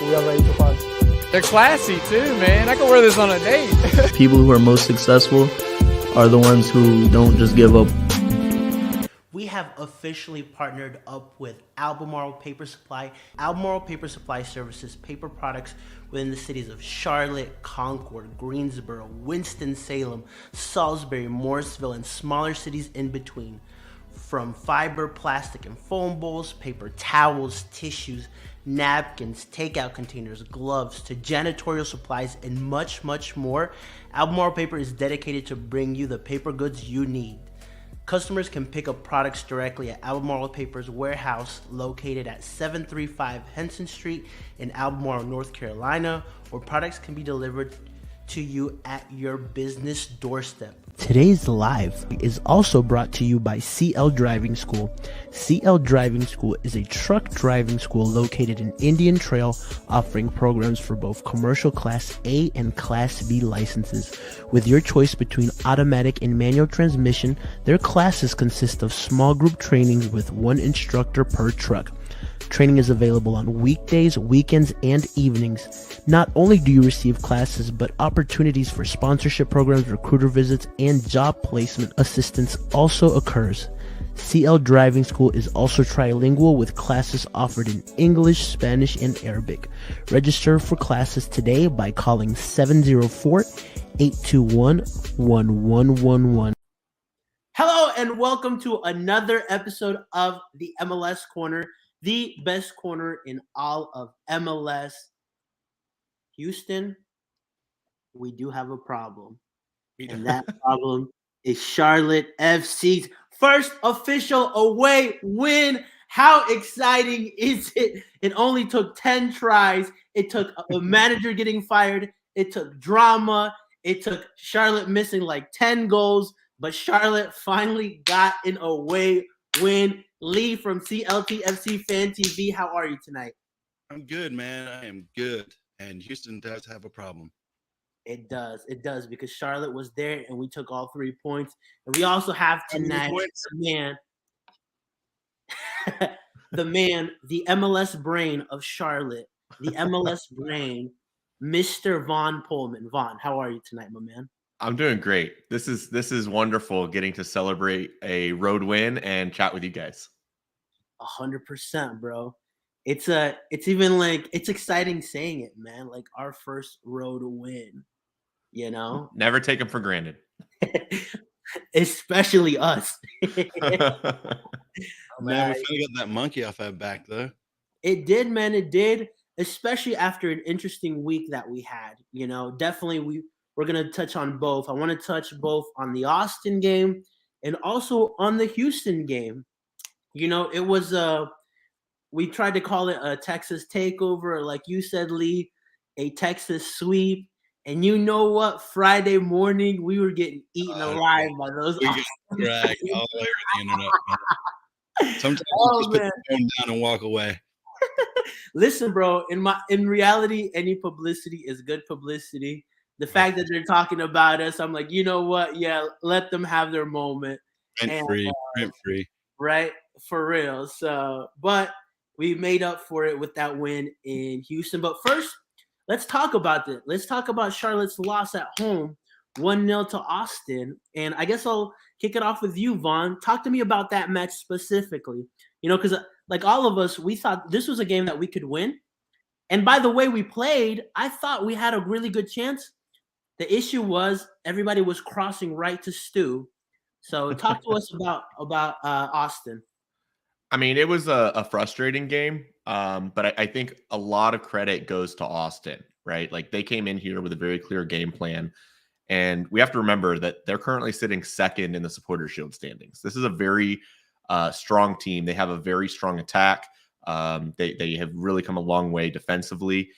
We are ready to party. They're classy too, man. I can wear this on a date. People who are most successful are the ones who don't just give up. We have officially partnered up with Albemarle Paper Supply. Albemarle Paper Supply services paper products within the cities of Charlotte, Concord, Greensboro, Winston-Salem, Salisbury, Morrisville, and smaller cities in between. From fiber, plastic, and foam bowls, paper towels, tissues, napkins, takeout containers, gloves, to janitorial supplies, and much, much more, Albemarle Paper is dedicated to bring you the paper goods you need. Customers can pick up products directly at Albemarle Paper's warehouse located at 735 Henson Street in Albemarle, North Carolina, or products can be delivered to you at your business doorstep. Today's live is also brought to you by CL Driving School. CL Driving School is a truck driving school located in Indian Trail, offering programs for both commercial Class A and Class B licenses. With your choice between automatic and manual transmission, their classes consist of small group trainings with one instructor per truck. Training is available on weekdays, weekends, and evenings. Not only do you receive classes, but opportunities for sponsorship programs, recruiter visits, and job placement assistance also occurs. CL Driving School is also trilingual with classes offered in English, Spanish, and Arabic. Register for classes today by calling 704-821-1111. Hello and welcome to another episode of the MLS Corner, the best corner in all of MLS. Houston, we do have a problem. And that problem is Charlotte FC's first official away win. How exciting is it? It only took 10 tries. It took a manager getting fired. It took drama. It took Charlotte missing like 10 goals. But Charlotte finally got an away win. Lee from CLTFC Fan TV, how are you tonight? I'm good, man. I am good. And Houston does have a problem. It does, because Charlotte was there and we took all 3 points. And we also have tonight the MLS brain of Charlotte, the MLS brain, Mr. Vaughn Pullman. Vaughn, how are you tonight, my man? I'm doing great. This is wonderful getting to celebrate a road win and chat with you guys. 100%, bro. It's even like it's exciting saying it, man. Like our first road win, you know? Never take them for granted. Especially us. Man, we finally got that monkey off our back, though. It did, man. It did, especially after an interesting week that we had. You know, definitely we're going to touch on both. I want to touch both on the Austin game and also on the Houston game. You know, it was we tried to call it a Texas takeover, like you said, Lee, a Texas sweep. And you know what? Friday morning, we were getting eaten alive by those. We get dragged all over the internet. Man. Sometimes you just put the phone down and walk away. Listen, bro, in reality, any publicity is good publicity. The fact that they're talking about us, I'm like, you know what? Yeah, let them have their moment. Rent free. Right? For real. So, but we made up for it with that win in Houston. But first, let's talk about it. Let's talk about Charlotte's loss at home, 1-0 to Austin. And I guess I'll kick it off with you, Vaughn. Talk to me about that match specifically. You know, because like all of us, we thought this was a game that we could win. And by the way we played, I thought we had a really good chance. The issue was everybody was crossing right to Stu. So talk to us about Austin. I mean, it was a frustrating game, but I think a lot of credit goes to Austin, right? Like they came in here with a very clear game plan, and we have to remember that they're currently sitting second in the Supporter Shield standings. This is a very strong team. They have a very strong attack. They have really come a long way defensively,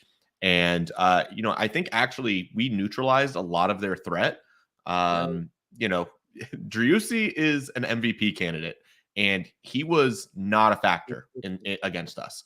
and you know, I think actually we neutralized a lot of their threat. You know, Driussi is an MVP candidate. And he was not a factor against us.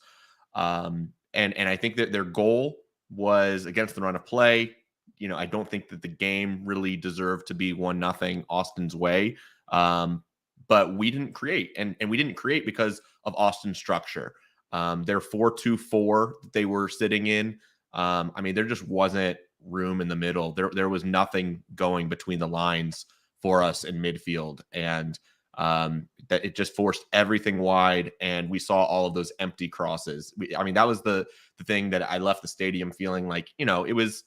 And I think that their goal was against the run of play. You know, I don't think that the game really deserved to be 1-0 Austin's way. But we didn't create. And we didn't create because of Austin's structure. Their 4-2-4 that they were sitting in. I mean, there just wasn't room in the middle. There was nothing going between the lines for us in midfield, and that it just forced everything wide. And we saw all of those empty crosses. I mean, that was the thing that I left the stadium feeling like, you know, it was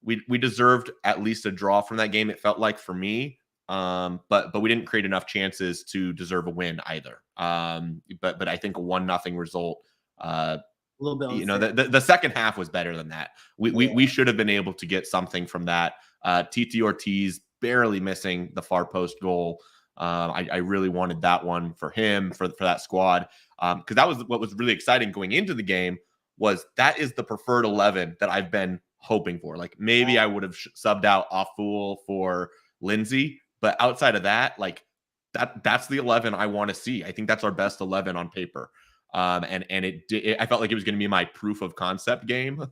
we deserved at least a draw from that game. It felt like for me. But we didn't create enough chances to deserve a win either. But I think a 1-0 result. A little bit. You know, the second half was better than that. We should have been able to get something from that. TT Ortiz barely missing the far post goal. I really wanted that one for him, for that squad, because that was what was really exciting going into the game. Was that is the preferred 11 that I've been hoping for. Like maybe I would have subbed out Aful for Lindsay. But outside of that, like that's the 11 I want to see. I think that's our best 11 on paper. And I felt like it was going to be my proof of concept game,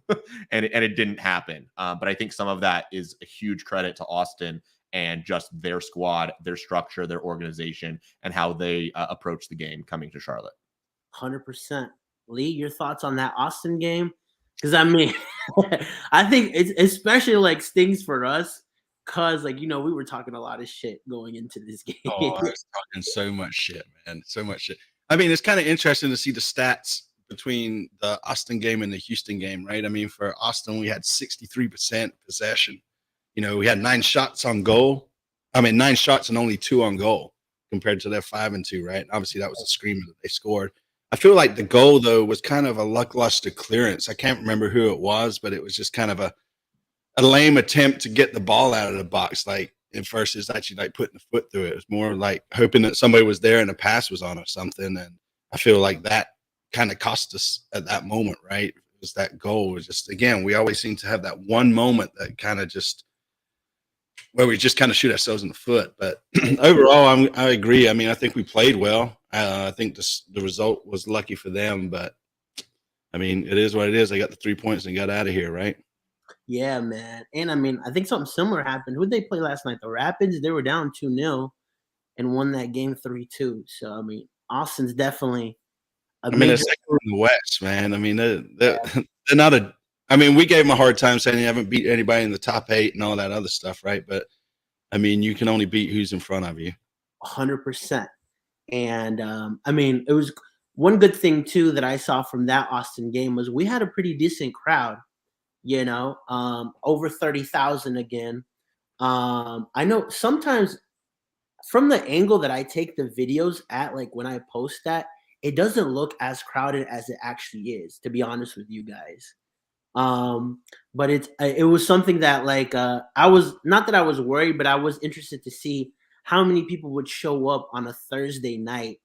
and it didn't happen. But I think some of that is a huge credit to Austin and just their squad, their structure, their organization, and how they approach the game coming to Charlotte. 100%. Lee, your thoughts on that Austin game? Because I mean, I think it's especially like stings for us. Cause like, you know, we were talking a lot of shit going into this game. Oh, I was talking so much shit, man. So much shit. I mean, it's kind of interesting to see the stats between the Austin game and the Houston game, right? I mean, for Austin, we had 63% possession. You know, we had 9 shots on goal. I mean, 9 shots and only 2 on goal compared to their 5 and 2, right? Obviously, that was a screamer that they scored. I feel like the goal, though, was kind of a lackluster clearance. I can't remember who it was, but it was just kind of a lame attempt to get the ball out of the box, like versus actually like putting the foot through it. It was more like hoping that somebody was there and a pass was on or something. And I feel like that kind of cost us at that moment, right? It was that goal. It was just, again, we always seem to have that one moment that kind of just where we just kind of shoot ourselves in the foot. But overall, I agree. I mean, I think we played well. I think the result was lucky for them, but I mean, it is what it is. They got the 3 points and got out of here, right? Yeah, man. And I mean, I think something similar happened. Who did they play last night? The Rapids. They were down 2-0 and won that game 3-2. So I mean, Austin's definitely a they're second in the West, man. I mean, they're not a. I mean, we gave them a hard time saying they haven't beat anybody in the top 8 and all that other stuff, right? But I mean, you can only beat who's in front of you. 100%. And I mean, it was one good thing too that I saw from that Austin game was we had a pretty decent crowd. You know, over 30,000 again. I know sometimes from the angle that I take the videos at, like when I post that, it doesn't look as crowded as it actually is, to be honest with you guys. But it was something that like I was not that I was worried, but I was interested to see how many people would show up on a Thursday night,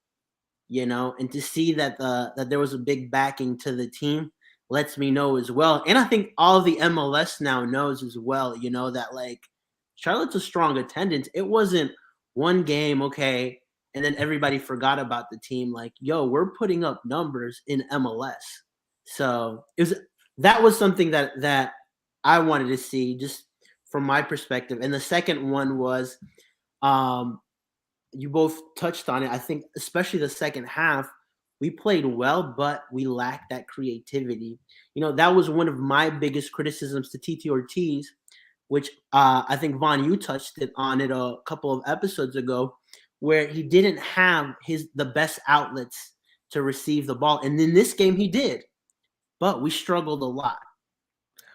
you know, and to see that that there was a big backing to the team lets me know as well. And I think all of the MLS now knows as well, you know, that like Charlotte's a strong attendance. It wasn't one game, okay, and then everybody forgot about the team. Like, yo, we're putting up numbers in MLS. So that was something that I wanted to see just from my perspective. And the second one was you both touched on it. I think especially the second half, we played well, but we lacked that creativity. You know, that was one of my biggest criticisms to TT Ortiz, which I think, Vaughn, you touched on it a couple of episodes ago, where he didn't have the best outlets to receive the ball. And in this game, he did. But we struggled a lot.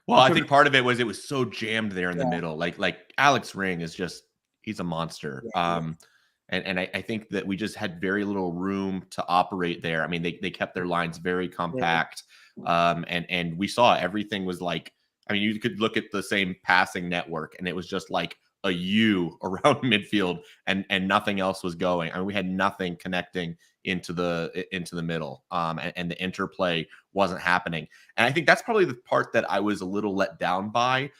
Well, I think part of it was so jammed there in the middle. Like Alex Ring is just, he's a monster. Yeah. And I think that we just had very little room to operate there. I mean, they kept their lines very compact. Yeah. And we saw everything was like, I mean, you could look at the same passing network and it was just like a U around midfield and nothing else was going. I mean, we had nothing connecting into the middle. And the interplay wasn't happening. And I think that's probably the part that I was a little let down by.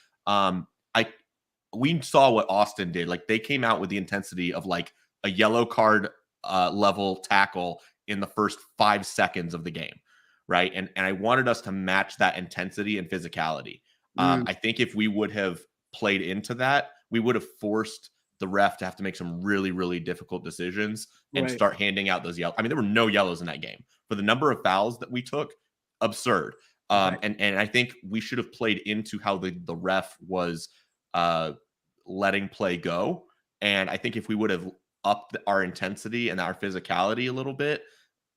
We saw what Austin did. Like they came out with the intensity of like a yellow card level tackle in the first 5 seconds of the game. Right. And I wanted us to match that intensity and physicality. I think if we would have played into that, we would have forced the ref to have to make some really, really difficult decisions and Right. start handing out those yellows. I mean, there were no yellows in that game for the number of fouls that we took. Absurd. Right. And I think we should have played into how the ref was letting play go. And I think if we would have upped our intensity and our physicality a little bit,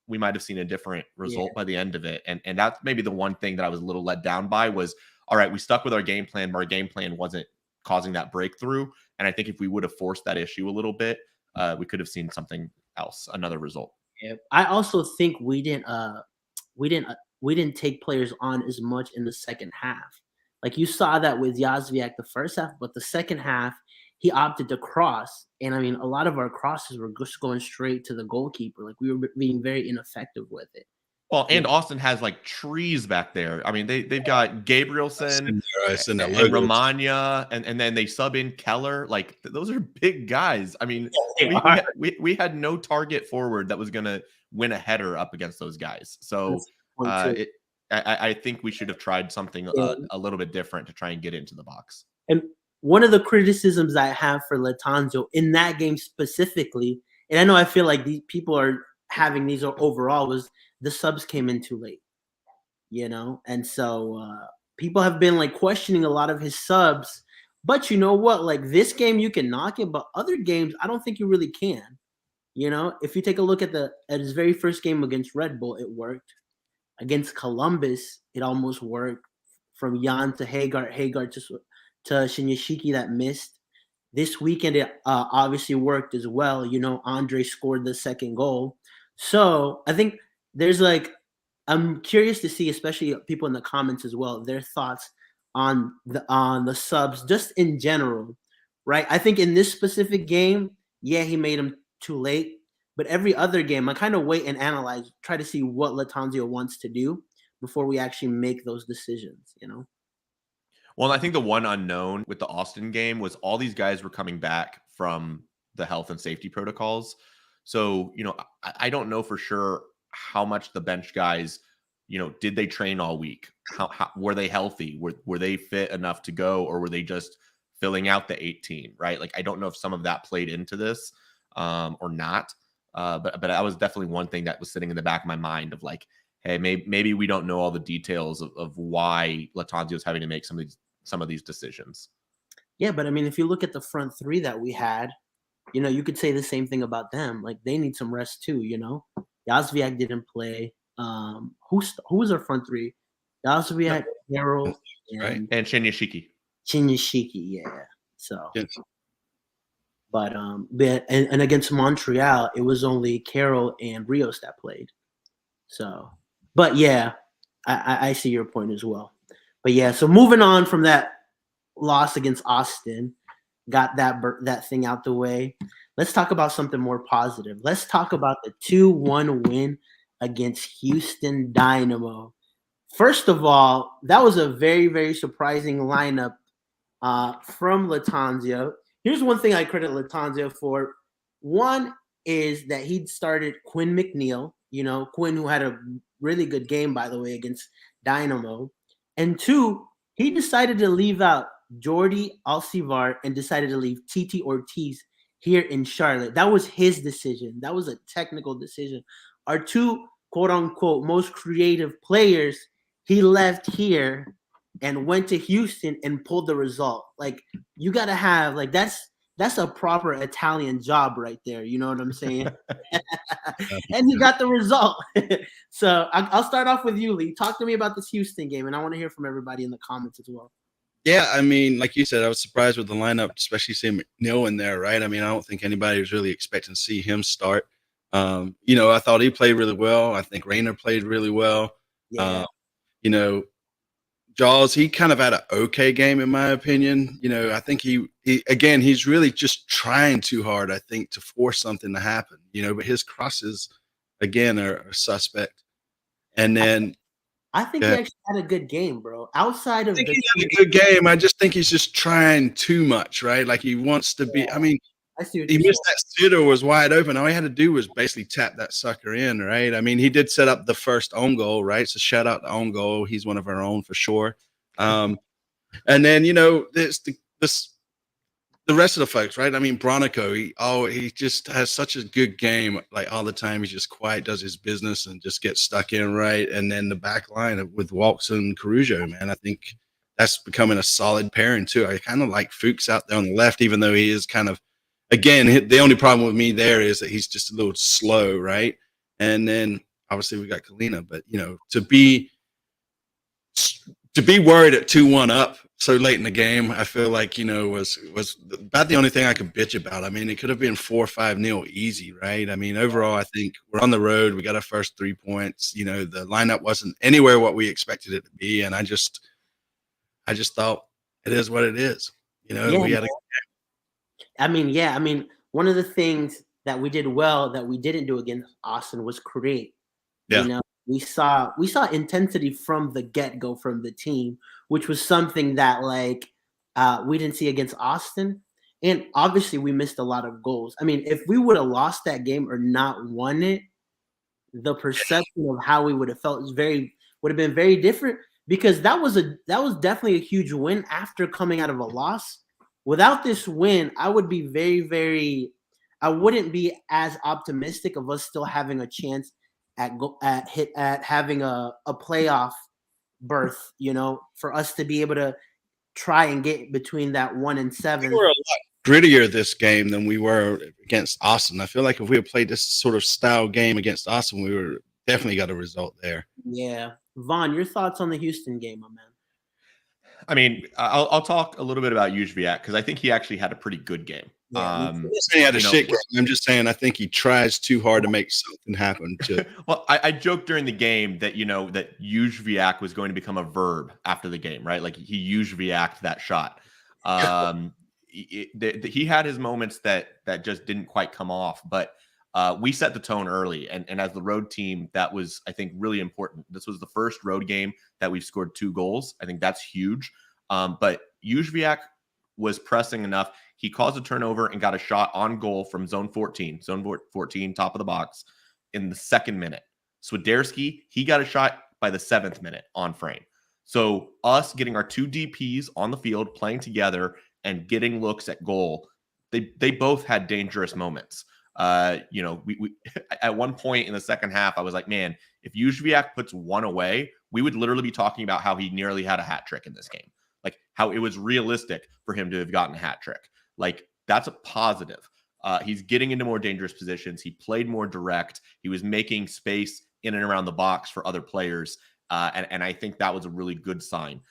we might have seen a different result by the end of it. And that's maybe the one thing that I was a little let down by was, all right, we stuck with our game plan, but our game plan wasn't causing that breakthrough. And I think if we would have forced that issue a little bit, we could have seen something else, another result. Yeah. I also think we didn't take players on as much in the second half. Like you saw that with Yazviak the first half, but the second half he opted to cross. And I mean, a lot of our crosses were just going straight to the goalkeeper. Like we were being very ineffective with it. Well, and Austin has like trees back there. I mean, they've got Gabrielson and Romagna, and then they sub in Keller. Like those are big guys. I mean, we had no target forward that was going to win a header up against those guys. So I think we should have tried something a little bit different to try and get into the box. And one of the criticisms I have for Latanzio in that game specifically, and I know I feel like these people are having these overall, was the subs came in too late, and so people have been like questioning a lot of his subs. But you know what? Like this game, you can knock it, but other games, I don't think you really can. If you take a look at his very first game against Red Bull, it worked. Against Columbus, it almost worked. From Jan to Hagar to Shinyashiki that missed. This weekend, it obviously worked as well. Andre scored the second goal. So I think there's I'm curious to see, especially people in the comments as well, their thoughts on the subs just in general, right? I think in this specific game, he made them too late. But every other game, I kind of wait and analyze, try to see what Latanzio wants to do before we actually make those decisions, Well, I think the one unknown with the Austin game was all these guys were coming back from the health and safety protocols. So, I don't know for sure how much the bench guys, did they train all week? How were they healthy? Were they fit enough to go, or were they just filling out the 18, right? Like, I don't know if some of that played into this or not. But that was definitely one thing that was sitting in the back of my mind of like, hey, maybe we don't know all the details of why Latanzio is having to make some of these decisions. Yeah, but I mean, if you look at the front three that we had, you could say the same thing about them. Like they need some rest too. Yazviak didn't play. Who was our front three? Yazviak, Harold, and Shinyashiki. Yeah. So. Yes. But and against Montreal, it was only Carroll and Rios that played. So, but yeah, I see your point as well. But yeah, so moving on from that loss against Austin, got that thing out the way. Let's talk about something more positive. Let's talk about the 2-1 win against Houston Dynamo. First of all, that was a very, very surprising lineup from Latanzio. Here's one thing I credit Latanzio for. One is that he'd started Quinn McNeil, Quinn, who had a really good game, by the way, against Dynamo. And two, he decided to leave out Jordi Alcivar and decided to leave Titi Ortiz here in Charlotte. That was his decision. That was a technical decision. Our two, quote unquote, most creative players, he left here and went to Houston and pulled the result. Like, you got to have, like, that's a proper Italian job right there. You know what I'm saying? And he got the result. So I'll start off with you, Lee. Talk to me about this Houston game, and I want to hear from everybody in the comments as well. Yeah, I mean, like you said, I was surprised with the lineup, especially seeing McNeil in there, right? I mean, I don't think anybody was really expecting to see him start. I thought he played really well. I think Rayner played really well. Yeah. Jaws, he kind of had an okay game, in my opinion. I think he's really just trying too hard, I think, to force something to happen, but his crosses, again, are suspect. And then I think he actually had a good game, bro. Outside of he had a good game. I just think he's just trying too much, right? Like he wants to be. I mean, I see what he missed that sitter, was wide open. All he had to do was basically tap that sucker in, right? I mean, he did set up the first own goal, right? So shout out to own goal. He's one of our own for sure. And then, this the the rest of the folks, right? I mean, Bronico, he just has such a good game, like all the time. He's just quiet, does his business, and just gets stuck in right. And then the back line with Walks and Caruso, man, I think that's becoming a solid pairing too. I kind of like Fuchs out there on the left, even though he is kind of, again, the only problem with me there is that he's just a little slow, right? And then obviously we got Kalina, but to be worried at 2-1 up so late in the game, I feel like, was about the only thing I could bitch about. I mean, it could have been 4-5-0 easy, right? I mean, overall, I think we're on the road. We got our first 3 points. The lineup wasn't anywhere what we expected it to be. And I just thought it is what it is. We had one of the things that we did well that we didn't do against Austin was create. Yeah. We saw intensity from the get-go from the team, which was something that we didn't see against Austin. And obviously we missed a lot of goals. I mean, if we would have lost that game or not won it, the perception of how we would have felt would have been very different, because that was definitely a huge win after coming out of a loss. Without this win, I would be I wouldn't be as optimistic of us still having a chance at having a playoff berth, for us to be able to try and get between that 1 and 7. We were a lot grittier this game than we were against Austin. I feel like if we had played this sort of style game against Austin, we were definitely got a result there. Yeah. Vaughn, your thoughts on the Houston game, my man? I mean, I'll talk a little bit about Juzviak because I think he actually had a pretty good game. Yeah, he had a shit game. I'm just saying, I think he tries too hard to make something happen. Well, I joked during the game that that Juzviak was going to become a verb after the game, right? Like he Juzviak'd that shot. He had his moments that just didn't quite come off, but we set the tone early, and as the road team, that was, I think, really important. This was the first road game that we've scored 2 goals. I think that's huge. But Juzviak was pressing enough. He caused a turnover and got a shot on goal from zone 14, top of the box in the 2nd minute. Swiderski, he got a shot by the 7th minute on frame. So us getting our 2 DPs on the field, playing together and getting looks at goal, they both had dangerous moments. We at one point in the second half, I was like, man, if Juzviak puts 1 away, we would literally be talking about how he nearly had a hat trick in this game. Like how it was realistic for him to have gotten a hat trick. Like that's a positive. He's getting into more dangerous positions. He played more direct. He was making space in and around the box for other players. And I think that was a really good sign.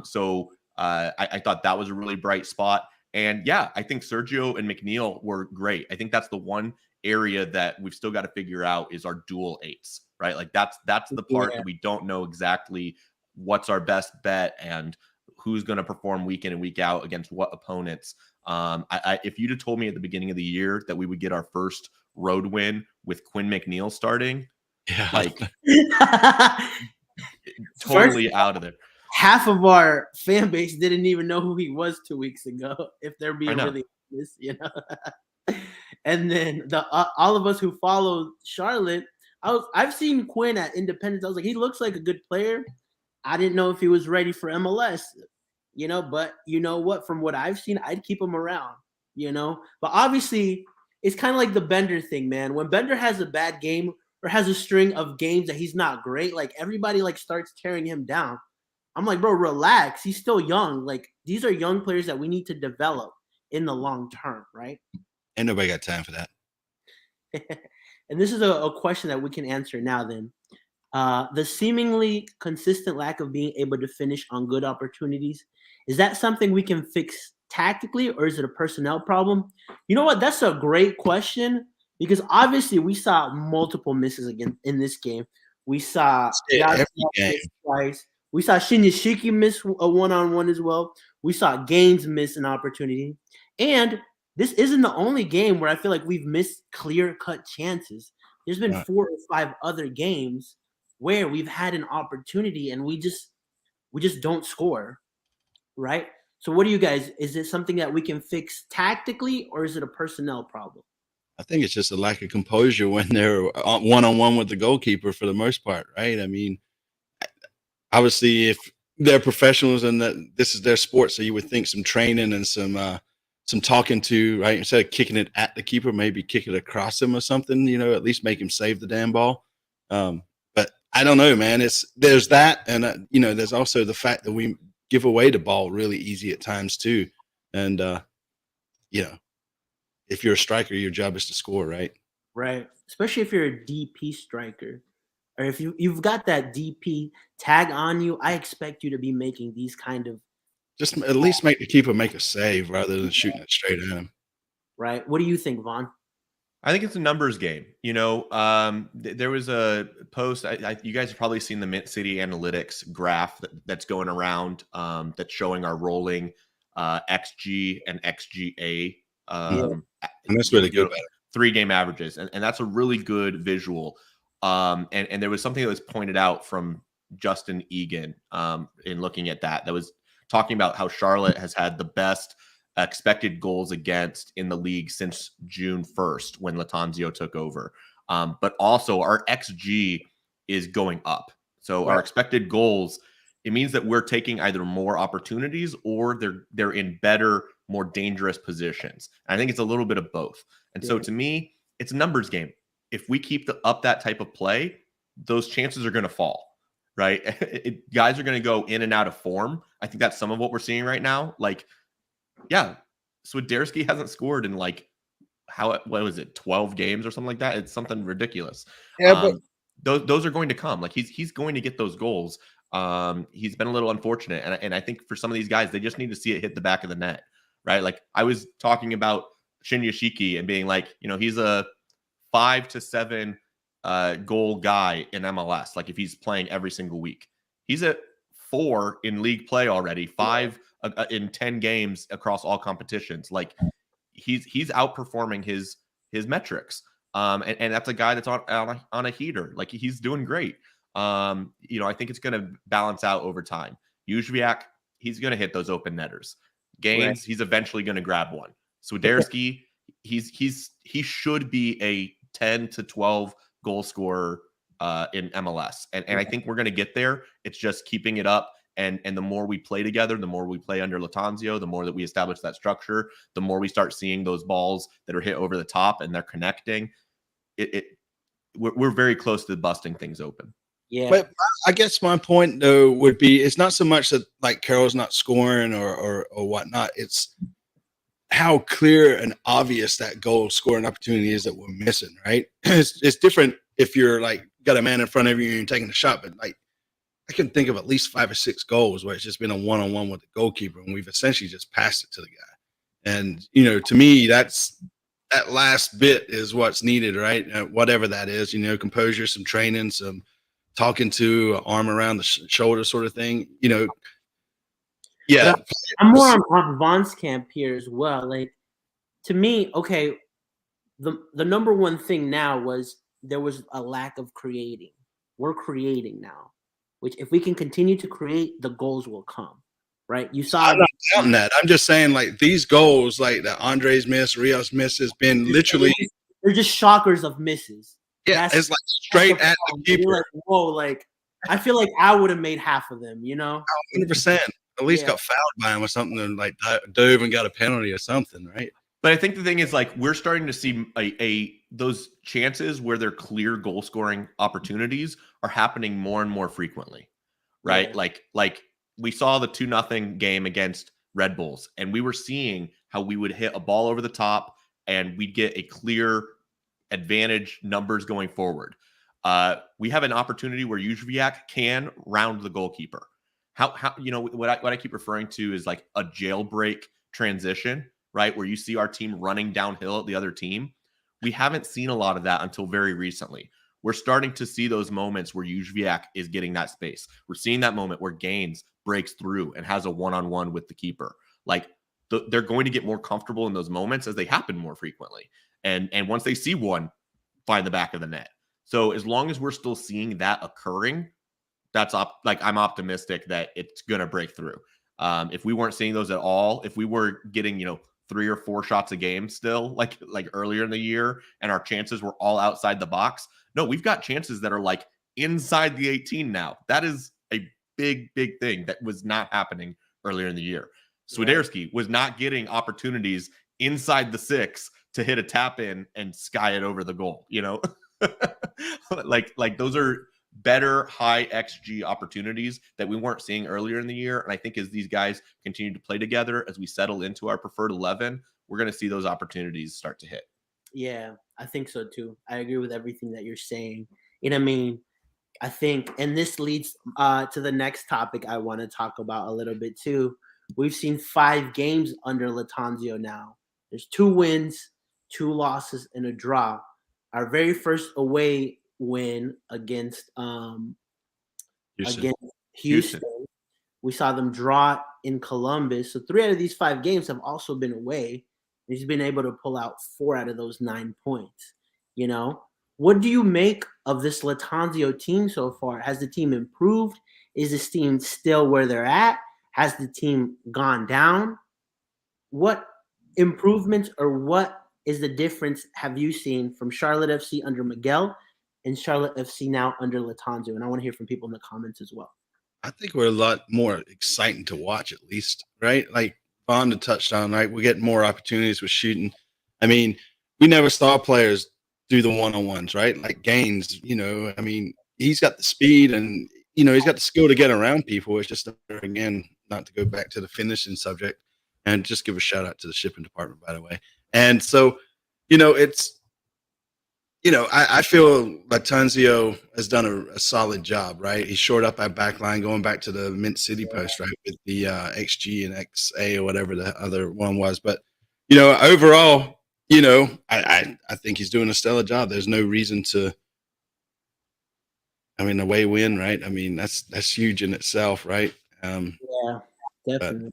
So I thought that was a really bright spot. And yeah, I think Sergio and McNeil were great. I think that's the one area that we've still got to figure out is our dual 8s, right? Like that's the part that we don't know exactly what's our best bet and who's going to perform week in and week out against what opponents. If you'd have told me at the beginning of the year that we would get our first road win with Quinn McNeil starting, totally out of there. Half of our fan base didn't even know who he was 2 weeks ago, if they're being really honest, And then all of us who follow Charlotte, I've seen Quinn at Independence. I was like, he looks like a good player. I didn't know if he was ready for MLS, but you know what? From what I've seen, I'd keep him around, But obviously, it's kind of like the Bender thing, man. When Bender has a bad game or has a string of games that he's not great, like everybody starts tearing him down. I'm like, bro, relax. He's still young. Like these are young players that we need to develop in the long term, right? Ain't nobody got time for that. And this is a question that we can answer now then. The seemingly consistent lack of being able to finish on good opportunities, is that something we can fix tactically or is it a personnel problem? You know what? That's a great question because obviously we saw multiple misses again in this game. We saw twice. We saw Shinyashiki miss a one-on-one as well. We saw Gaines miss an opportunity. And this isn't the only game where I feel like we've missed clear-cut chances. There's been 4 or 5 other games where we've had an opportunity and we just don't score, right? So what do you guys, is it something that we can fix tactically or is it a personnel problem? I think it's just a lack of composure when they're one-on-one with the goalkeeper for the most part, right? I mean, obviously if they're professionals and that this is their sport, so you would think some training and some some talking to, right? Instead of kicking it at the keeper, maybe kick it across him or something, at least make him save the damn ball. But I don't know, man. There's that. And, there's also the fact that we give away the ball really easy at times too. And, if you're a striker, your job is to score, right? Right. Especially if you're a DP striker. Or if you've got that DP tag on you, I expect you to be making these kind of. Just at least make the keeper make a save rather than shooting it straight at him. Right. What do you think, Vaughn? I think it's a numbers game. There was a post. You guys have probably seen the Mint City Analytics graph that's going around that's showing our rolling XG and XGA. And that's really good about it. 3-game averages. And that's a really good visual. And there was something that was pointed out from Justin Egan in looking at that was talking about how Charlotte has had the best expected goals against in the league since June 1st when Latanzio took over. But also our XG is going up. So our expected goals, it means that we're taking either more opportunities or they're in better, more dangerous positions. And I think it's a little bit of both. And so to me, it's a numbers game. If we keep up that type of play, those chances are going to fall, right? Guys are going to go in and out of form. I think that's some of what we're seeing right now. Swiderski hasn't scored in what was it, 12 games or something like that? It's something ridiculous. Yeah, but those are going to come. He's going to get those goals. He's been a little unfortunate, and I think for some of these guys, they just need to see it hit the back of the net, right? Like I was talking about Shinyashiki and being like, he's a 5 to 7 goal guy in MLS. Like if he's playing every single week, he's at 4 in league play already, 5 in 10 games across all competitions. Like he's outperforming his metrics. And that's a guy that's on a heater. Like he's doing great. I think it's going to balance out over time. Uzviak, he's going to hit those open netters. Gaines, he's eventually going to grab one. Swiderski, he should be a 10 to 12 goal scorer in MLS. And I think we're going to get there. It's just keeping it up. And the more we play together, the more we play under Latanzio, the more that we establish that structure, the more we start seeing those balls that are hit over the top and they're connecting. We're very close to busting things open. Yeah. But I guess my point though would be it's not so much that like Carroll's not scoring or whatnot. It's how clear and obvious that goal scoring opportunity is that we're missing, right? It's different if you're like got a man in front of you and you're taking a shot, but like I can think of at least 5 or 6 goals where it's just been a one-on-one with the goalkeeper and we've essentially just passed it to the guy. And, to me, that last bit is what's needed, right? Whatever that is, composure, some training, some talking to an arm around the shoulder sort of thing, Yeah. But I'm more on Vaughn's camp here as well. Like, to me, okay, the number one thing now was there was a lack of creating. We're creating now. Which if we can continue to create, the goals will come, right? You saw. I'm not doubting that. I'm just saying, like these goals, like that Andres miss, Rios miss, has been literally. They're just shockers of misses. Yeah, it's like straight at the keeper. Like, whoa, like I feel like I would have made half of them, 100%. At least got fouled by him or something, and like dove and got a penalty or something, right? But I think the thing is, like, we're starting to see those chances where they're clear goal scoring opportunities are happening more and more frequently, right? Yeah. Like we saw the 2-0 game against Red Bulls, and we were seeing how we would hit a ball over the top and we'd get a clear advantage numbers going forward. We have an opportunity where Uzviak can round the goalkeeper. How what I keep referring to is like a jailbreak transition, right? Where you see our team running downhill at the other team. We haven't seen a lot of that until very recently. We're starting to see those moments where Uzviak is getting that space. We're seeing that moment where Gaines breaks through and has a one-on-one with the keeper. Like they're going to get more comfortable in those moments as they happen more frequently. And once they see one, find the back of the net. So as long as we're still seeing that occurring, I'm optimistic that it's going to break through. If we weren't seeing those at all, if we were getting, 3 or 4 shots a game still, like earlier in the year, and our chances were all outside the box. No, we've got chances that are like inside the 18 now. That is a big, big thing that was not happening earlier in the year. Swiderski was not getting opportunities inside the 6 to hit a tap in and sky it over the goal, you know? like those are better high XG opportunities that we weren't seeing earlier in the year. And I think as these guys continue to play together, as we settle into our preferred 11, we're going to see those opportunities start to hit. Yeah, I think so too. I agree with everything that you're saying. And I mean, I think, and this leads to the next topic I want to talk about a little bit too. We've seen 5 games under Latanzio now. There's 2 wins, 2 losses, and a draw. Our very first away win against Houston. We saw them draw in Columbus. So 3 out of these 5 games have also been away. He's been able to pull out 4 out of those 9 points. You know, what do you make of this Latanzio team so far? Has the team improved? Is this team still where they're at? Has the team gone down? What improvements or what is the difference have you seen from Charlotte FC under Miguel and Charlotte FC now under Latanzio? And I want to hear from people in the comments as well. I think we're a lot more exciting to watch, at least, right? Like Vonda touched on, right? We're getting more opportunities with shooting. I mean, we never saw players do the one-on-ones, right? Like Gaines, you know, I mean, he's got the speed and, you know, he's got the skill to get around people. It's just, again, not to go back to the finishing subject, and just give a shout out to the shipping department, by the way. And so, you know, it's, you know, I feel Latanzio has done a solid job, right? He shored up our back line, going back to the Mint City post, right, with the XG and XA or whatever the other one was. But, you know, overall, you know, I think he's doing a stellar job. There's no reason to, I mean, away win, right? I mean, that's huge in itself, right? Yeah, definitely.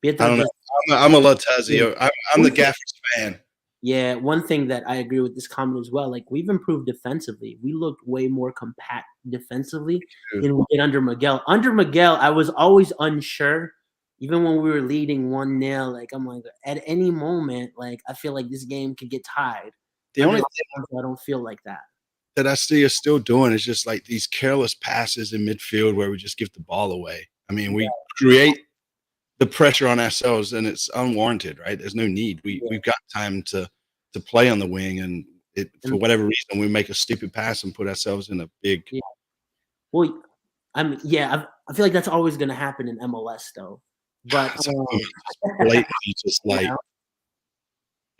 I don't know. I'm a Latanzio. I'm the Gaffer's fan. Yeah, one thing that I agree with this comment as well, like we've improved defensively. We looked way more compact defensively than we did under Miguel. Under Miguel, I was always unsure. Even when we were leading 1-0, like I'm like, at any moment, like I feel like this game could get tied. The only thing I don't feel like that I see us still doing is just like these careless passes in midfield where we just give the ball away. I mean, we create the pressure on ourselves and it's unwarranted, right? There's no need. We've got time to play on the wing, and for whatever reason we make a stupid pass and put ourselves in a big. Yeah. Well, I mean, yeah, I feel like that's always going to happen in MLS, though. But just like.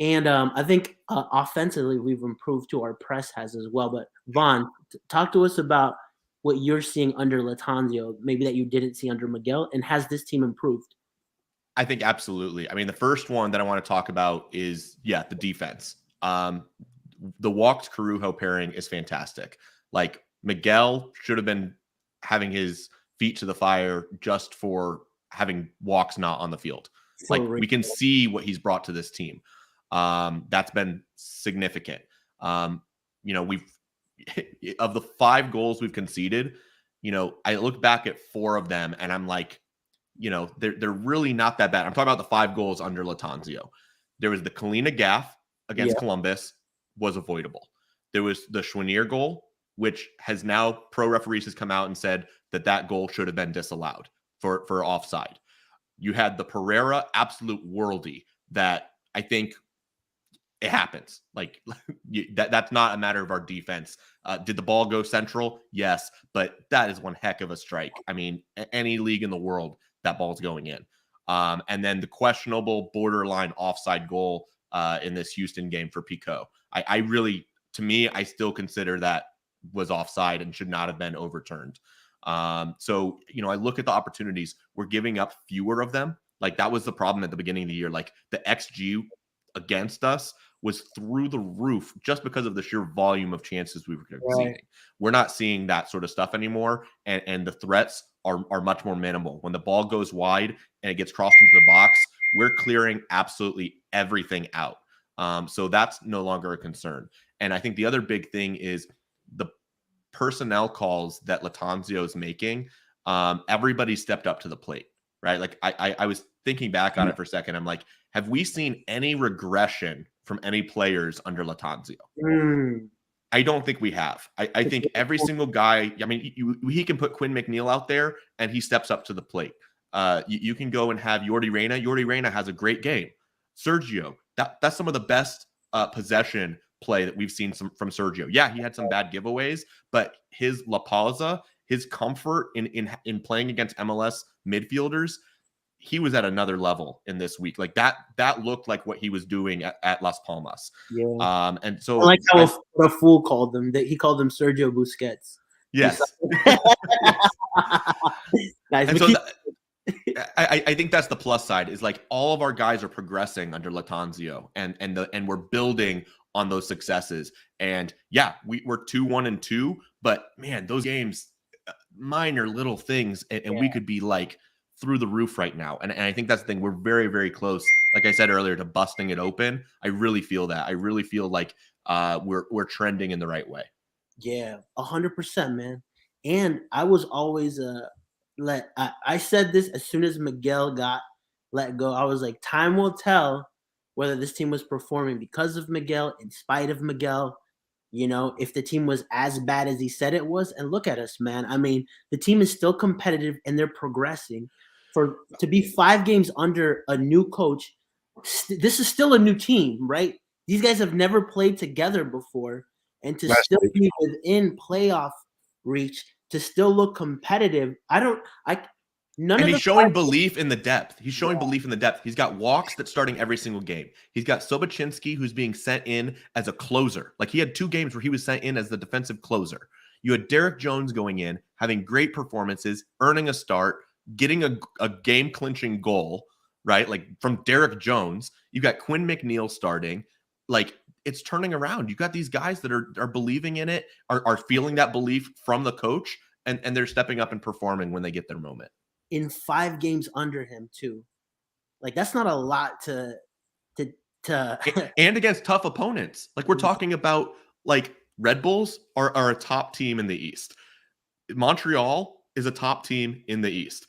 And I think offensively we've improved too. Our press has as well. But Vaughn, talk to us about what you're seeing under Latanzio, maybe that you didn't see under Miguel, and has this team improved? I think absolutely. I mean, the first one that I want to talk about is, the defense. The Walked Carujo pairing is fantastic. Like, Miguel should have been having his feet to the fire just for having Walks not on the field. Like, we can see what he's brought to this team. That's been significant. You know, of the 5 goals we've conceded, you know, I look back at 4 of them and I'm like, you know, they're really not that bad. I'm talking about the 5 goals under Latanzio. There was the Kalina gaff against Columbus, was avoidable. There was the Schwanier goal, which has now pro referees has come out and said that goal should have been disallowed for offside. You had the Pereira absolute worldie that I think it happens. Like that's not a matter of our defense. Did the ball go central? Yes, but that is one heck of a strike. I mean, any league in the world, that ball's going in. And then the questionable borderline offside goal in this Houston game for Pico. I really, to me, I still consider that was offside and should not have been overturned. So, you know, I look at the opportunities. We're giving up fewer of them. Like that was the problem at the beginning of the year. Like the XG against us was through the roof just because of the sheer volume of chances we were conceding. Right. We're not seeing that sort of stuff anymore. And the threats are much more minimal. When the ball goes wide and it gets crossed into the box, we're clearing absolutely everything out. So that's no longer a concern. And I think the other big thing is the personnel calls that Latanzio is making. Everybody stepped up to the plate, right? Like I was thinking back on it for a second. I'm like, have we seen any regression from any players under Latanzio? I don't think we have. I think every single guy, I mean, he can put Quinn McNeil out there and he steps up to the plate. You can go and have Yordi Reyna. Yordi Reyna has a great game. Sergio, that's some of the best possession play that we've seen from Sergio. Yeah, he had some bad giveaways, but his La Pausa, his comfort in playing against MLS midfielders, he was at another level in this week. Like that looked like what he was doing at Las Palmas. Yeah. And so I like how a fool called them. That he called them Sergio Busquets. Yes. Nice. And so I think that's the plus side, is like all of our guys are progressing under Latanzio, and we're building on those successes. And yeah, we're 2-1-2, but man, those games, minor little things, and we could be like through the roof right now. And I think that's the thing. We're very, very close, like I said earlier, to busting it open. I really feel that. I really feel like we're trending in the right way. Yeah, 100%, man. And I was always I said this as soon as Miguel got let go. I was like, time will tell whether this team was performing because of Miguel, in spite of Miguel. You know, if the team was as bad as he said it was. And look at us, man. I mean, the team is still competitive and they're progressing. To be 5 games under a new coach, this is still a new team, right? These guys have never played together before. And to still be within playoff reach, to still look competitive, He's showing belief in the depth. He's showing belief in the depth. He's got Walks that's starting every single game. He's got Sobaczynski, who's being sent in as a closer. Like, he had 2 games where he was sent in as the defensive closer. You had Derek Jones going in, having great performances, earning a start, getting a game-clinching goal, right? Like, from Derek Jones. You got Quinn McNeil starting. Like, it's turning around. You got these guys that are believing in it, are feeling that belief from the coach, and they're stepping up and performing when they get their moment. In 5 games under him too. Like, that's not a lot to and against tough opponents. Like, we're talking about, like, Red Bulls are a top team in the East. Montreal is a top team in the East.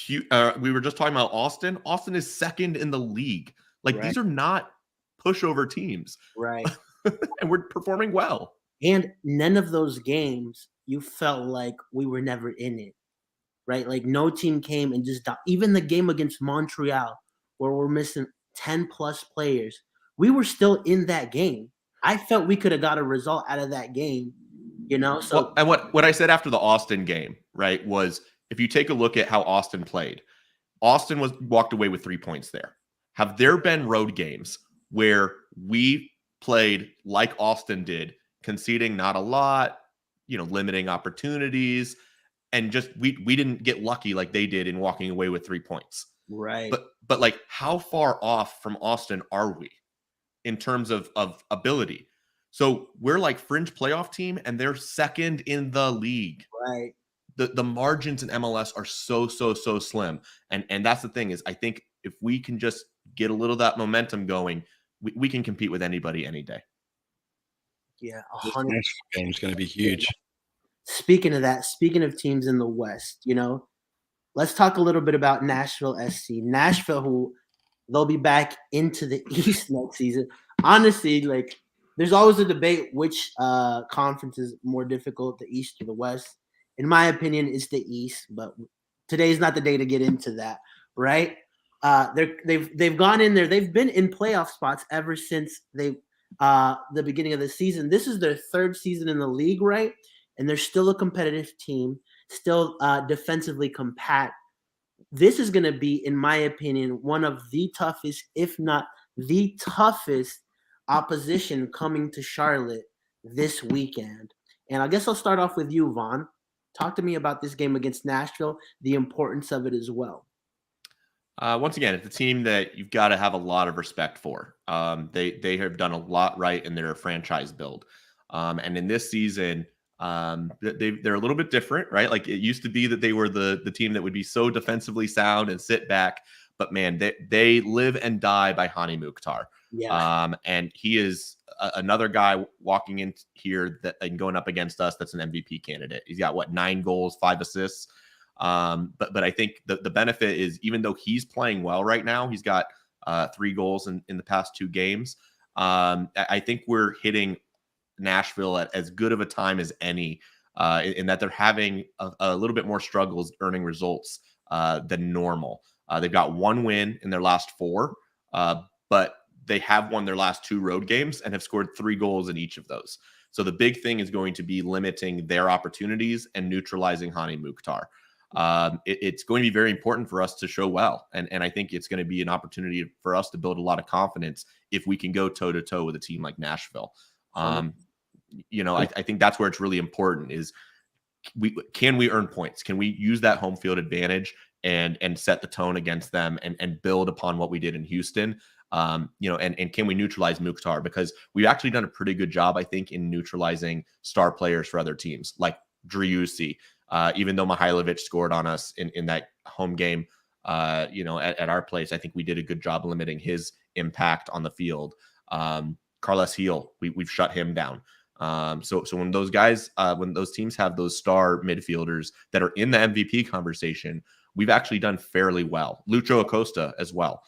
We were just talking about Austin. Austin is second in the league. Like, these are not pushover teams. Right. And we're performing well. And none of those games you felt like we were never in it. Right? Like, no team came and just even the game against Montreal, where we're missing 10 plus players, we were still in that game. I felt we could have got a result out of that game, you know? So, well, and what I said after the Austin game, right, was if you take a look at how Austin played, Austin walked away with 3 points there. Have there been road games where we played like Austin did, conceding not a lot, limiting opportunities, and just we didn't get lucky like they did in walking away with 3 points. Right. But like, how far off from Austin are we in terms of ability? So we're like fringe playoff team, and they're second in the league. Right. The margins in MLS are so slim. And that's the thing, is I think if we can just get a little of that momentum going, we can compete with anybody any day. Yeah, This Nashville game is going to be huge. Speaking of teams in the West, let's talk a little bit about Nashville SC. Nashville, who they'll be back into the East next season. Honestly, like, there's always a debate which conference is more difficult, the East or the West. In my opinion, it's the East, but today's not the day to get into that, right? They've gone in there. They've been in playoff spots ever since the beginning of the season. This is their 3rd season in the league, right? And they're still a competitive team, still defensively compact. This is going to be, in my opinion, one of the toughest, if not the toughest, opposition coming to Charlotte this weekend. And I guess I'll start off with you, Vaughn. Talk to me about this game against Nashville, the importance of it as well. Once again, it's a team that you've got to have a lot of respect for. They have done a lot right in their franchise build. And in this season, they're a little bit different, right? Like, it used to be that they were the team that would be so defensively sound and sit back, but man, they live and die by Hani Mukhtar. Yeah. And he is another guy walking in here and going up against us that's an MVP candidate. He's got 9 goals, 5 assists. But I think the benefit is, even though he's playing well right now, he's got 3 goals in the past 2 games. I think we're hitting Nashville at as good of a time as any, in that they're having a little bit more struggles earning results than normal. They've got 1 win in their last 4, but they have won their last 2 road games and have scored 3 goals in each of those. So the big thing is going to be limiting their opportunities and neutralizing Hani Mukhtar. It's going to be very important for us to show well. And I think it's going to be an opportunity for us to build a lot of confidence if we can go toe-to-toe with a team like Nashville. I think that's where it's really important is can we earn points? Can we use that home field advantage and set the tone against them and build upon what we did in Houston? And can we neutralize Mukhtar? Because we've actually done a pretty good job, I think, in neutralizing star players for other teams, like Driussi. Even though Mihailovic scored on us in that home game, at our place, I think we did a good job limiting his impact on the field. Carles Heel, we've shut him down. So when those guys, when those teams have those star midfielders that are in the MVP conversation, we've actually done fairly well. Lucho Acosta as well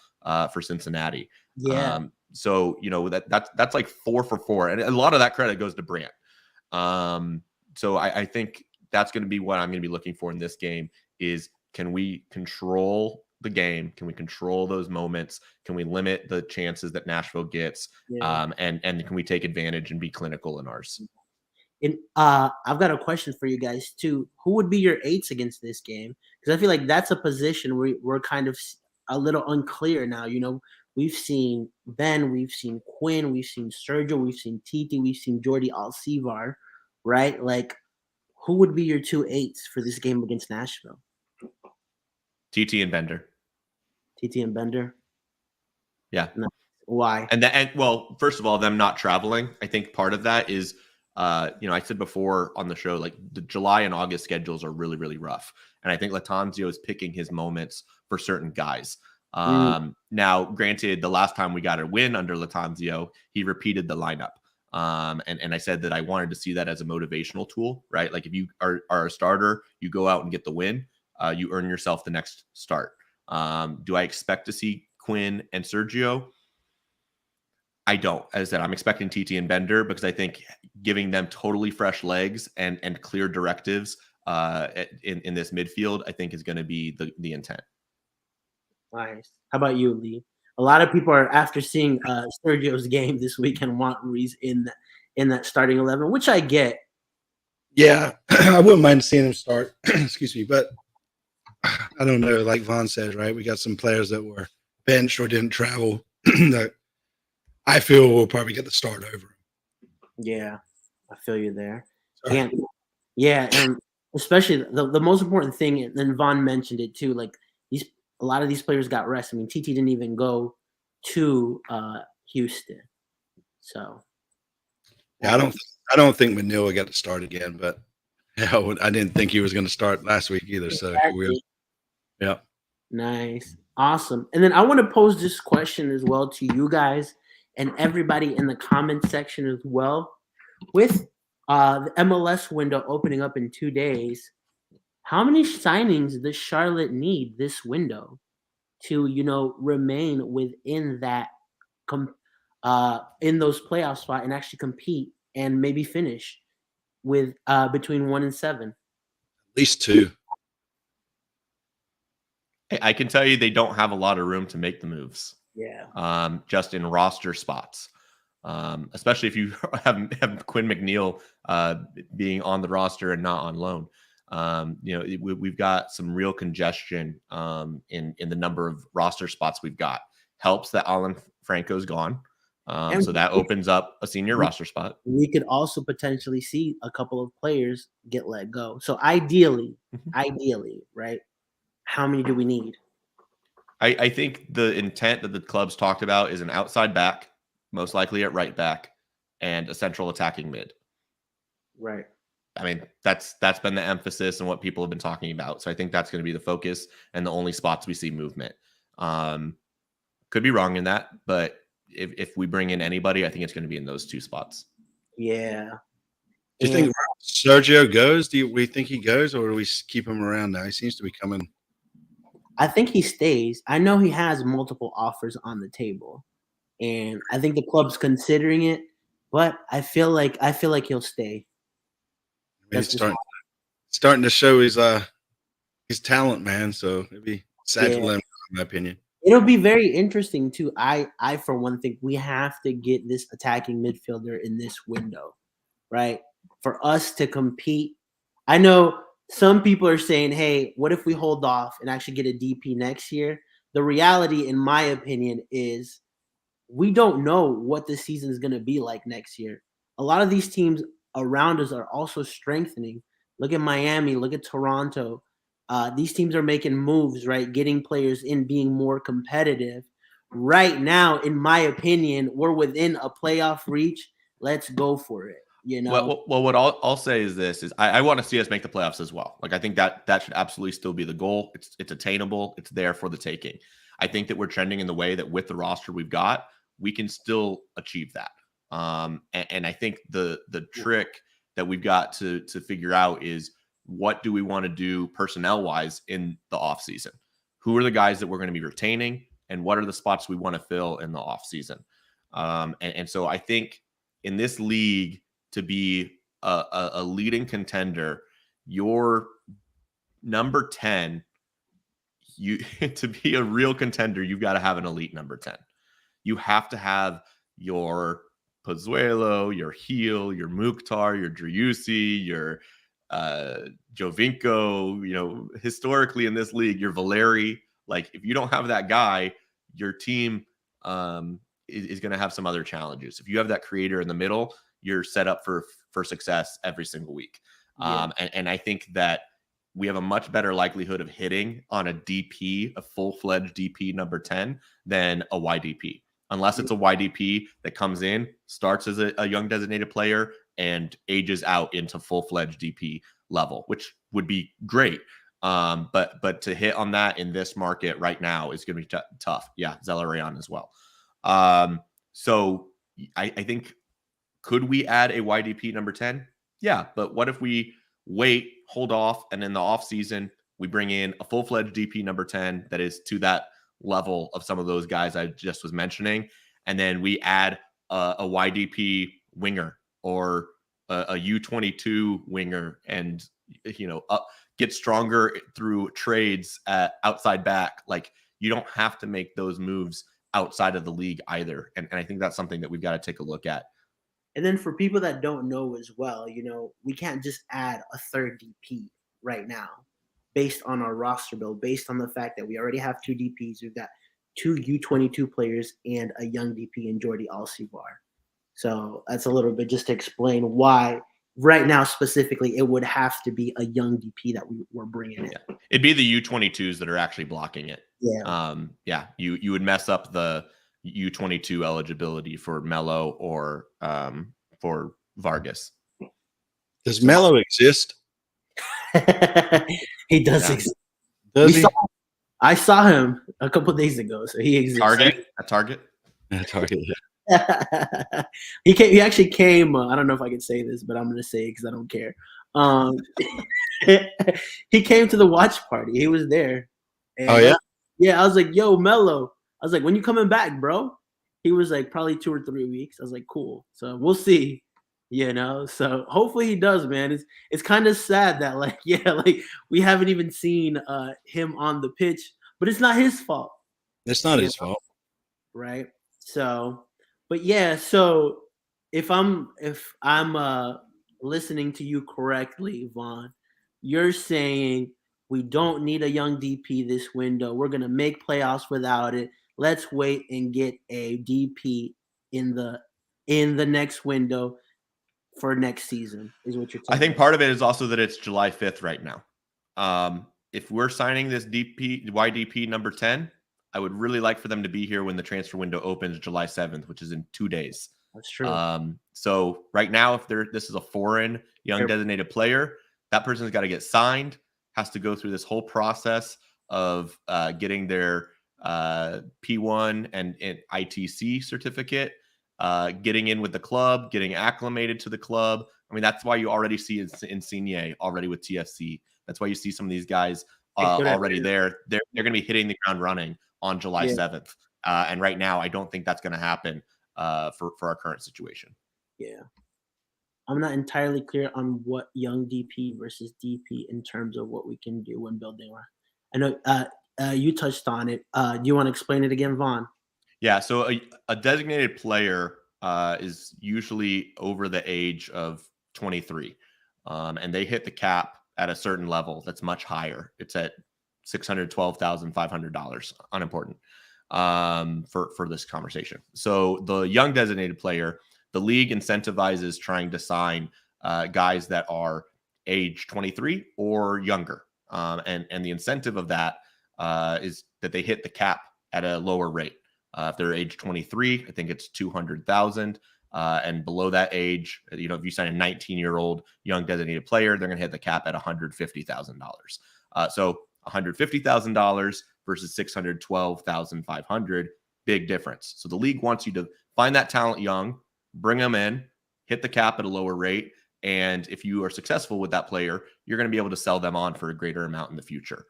for Cincinnati. Yeah. That's like 4 for 4, and a lot of that credit goes to Brandt. So I think that's going to be what I'm going to be looking for in this game is, can we control the game? Can we control those moments? Can we limit the chances that Nashville gets? Yeah. And can we take advantage and be clinical in ours? And I've got a question for you guys too. Who would be your 8s against this game? Because I feel like that's a position where we're kind of a little unclear now. We've seen Ben, we've seen Quinn, we've seen Sergio, we've seen Titi, we've seen Jordi Alcivar, right? Like, who would be your 2 8s for this game against Nashville? TT and Bender. TT and Bender? Yeah. No. Why? Well, first of all, them not traveling. I think part of that is, I said before on the show, like the July and August schedules are really, really rough. And I think Latanzio is picking his moments for certain guys. Now, granted, the last time we got a win under Latanzio, he repeated the lineup. And I said that I wanted to see that as a motivational tool, right? Like if you are a starter, you go out and get the win, you earn yourself the next start. Do I expect to see Quinn and Sergio? I don't. As I said, I'm expecting TT and Bender because I think giving them totally fresh legs and clear directives in this midfield, I think is going to be the intent. Nice. How about you, Lee? A lot of people are, after seeing Sergio's game this weekend, want Reese in that starting 11, which I get. Yeah, I wouldn't mind seeing him start. Excuse me, but I don't know. Like Vaughn said, right? We got some players that were benched or didn't travel that I feel will probably get the start over him. Yeah, I feel you there. Sorry. And especially the most important thing, and Vaughn mentioned it too, like a lot of these players got rest. I mean, TT didn't even go to Houston. So yeah, I don't think Manila got to start again, but yeah, I didn't think he was going to start last week either. Exactly. So yeah. Nice. Awesome. And then I want to pose this question as well to you guys and everybody in the comment section as well. With the MLS window opening up in 2 days, how many signings does Charlotte need this window to, remain within that in those playoff spot and actually compete and maybe finish with between 1 and 7? At least 2. I can tell you they don't have a lot of room to make the moves. Yeah. Just in roster spots. Especially if you have Quinn McNeil being on the roster and not on loan. We've got some real congestion in the number of roster spots we've got. Helps that Alan Franco's gone. So that opens up a senior roster spot. We could also potentially see a couple of players get let go. So ideally, right? How many do we need? I think the intent that the club's talked about is an outside back, most likely at right back, and a central attacking mid. Right. I mean, that's been the emphasis and what people have been talking about. So I think that's going to be the focus and the only spots we see movement. Could be wrong in that, but if we bring in anybody, I think it's going to be in those 2 spots. Yeah. Do you think Sergio goes? Do we think he goes, or do we keep him around now? He seems to be coming. I think he stays. I know he has multiple offers on the table, and I think the club's considering it, but I feel like he'll stay. He's starting to show his He's talent, man. So it'd be sad to Yeah. let him go, in my opinion. It'll be very interesting too. I for one think we have to get this attacking midfielder in this window, right? For us to compete. I know some people are saying, "Hey, what if we hold off and actually get a DP next year?" The reality, in my opinion, is we don't know what the season is going to be like next year. A lot of these teams around us are also strengthening. Look at Miami, look at Toronto. These teams are making moves, right? Getting players in, being more competitive. Right now, in my opinion, we're within a playoff reach. Let's go for it. You know, Well, what I'll say is this: is I want to see us make the playoffs as well. Like I think that should absolutely still be the goal. It's attainable. It's there for the taking. I think that we're trending in the way that with the roster we've got, we can still achieve that. And I think the trick that we've got to figure out is what do we want to do personnel wise in the off season? Who are the guys that we're going to be retaining, and what are the spots we want to fill in the off season? And so I think in this league, to be a leading contender, your number 10, you to be a real contender, you've got to have an elite number 10. You have to have your Pozuelo, your Heel, your Mukhtar, your Driussi, your Jovinko, historically in this league, your Valeri. Like if you don't have that guy, your team is going to have some other challenges. If you have that creator in the middle, you're set up for success every single week. Yeah. And I think that we have a much better likelihood of hitting on a DP, a full-fledged DP number 10 than a YDP. Unless it's a YDP that comes in, starts as a young designated player and ages out into full-fledged DP level, which would be great. But to hit on that in this market right now is going to be tough. Yeah, Zelarayan as well. So I think, could we add a YDP number 10? Yeah, but what if we wait, hold off, and in the off season we bring in a full-fledged DP number 10 that is to that level of some of those guys I just was mentioning, and then we add a YDP winger or a U22 winger, and get stronger through trades at outside back. Like you don't have to make those moves outside of the league either, and I think that's something that we've got to take a look at. and then for people that don't know as well, we can't just add a third DP right now based on our roster build, based on the fact that we already have two DPs. We've got two U22 players and a young DP in Jordi Alcivar. So that's a little bit just to explain why right now specifically it would have to be a young DP that we're bringing in. Yeah. It'd be the U22s that are actually blocking it. Yeah. You would mess up the U22 eligibility for Melo or for Vargas. Does Melo exist? He does Yeah. exist. Does he? I saw him a couple of days ago, so he exists. Target. Target. He actually came. I don't know if I can say this, but I'm going to say it because I don't care. He came to the watch party. He was there. And Oh yeah. Yeah, I was like, "Yo, Mello." I was like, "When you coming back, bro?" He was like, "Probably 2 or 3 weeks." I was like, "Cool." So we'll see. So hopefully he does, man. It's kind of sad that like we haven't even seen him on the pitch, but it's not his fault. It's not his fault. Right? So, but yeah, so if I'm listening to you correctly, Vaughn, you're saying we don't need a young DP this window. We're gonna make playoffs without it. Let's wait and get a DP in the next window for next season, is what you're telling I think me. part of it is also that it's July 5th right now. If we're signing this YDP number 10, I would really like for them to be here when the transfer window opens July 7th, which is in 2 days. That's true. So right now, if this is a foreign young designated player, that person's got to get signed, has to go through this whole process of getting their P1 and ITC certificate, getting in with the club, getting acclimated to the club. I mean, that's why you already see Insigne already with TFC. That's why you see some of these guys already there. They're going to be hitting the ground running on July 7th. And right now, I don't think that's going to happen for our current situation. Yeah. I'm not entirely clear on what young DP versus DP in terms of what we can do when building. I know you touched on it. Do you want to explain it again, Vaughn? Yeah, so a designated player is usually over the age of 23, and they hit the cap at a certain level that's much higher. It's at $612,500, unimportant for this conversation. So the young designated player, the league incentivizes trying to sign guys that are age 23 or younger, and the incentive of that is that they hit the cap at a lower rate. If they're age 23, I think it's 200,000. And below that age, you know, if you sign a 19-year-old young designated player, they're going to hit the cap at $150,000. So $150,000 versus $612,500, big difference. So the league wants you to find that talent young, bring them in, hit the cap at a lower rate, and if you are successful with that player, you're going to be able to sell them on for a greater amount in the future.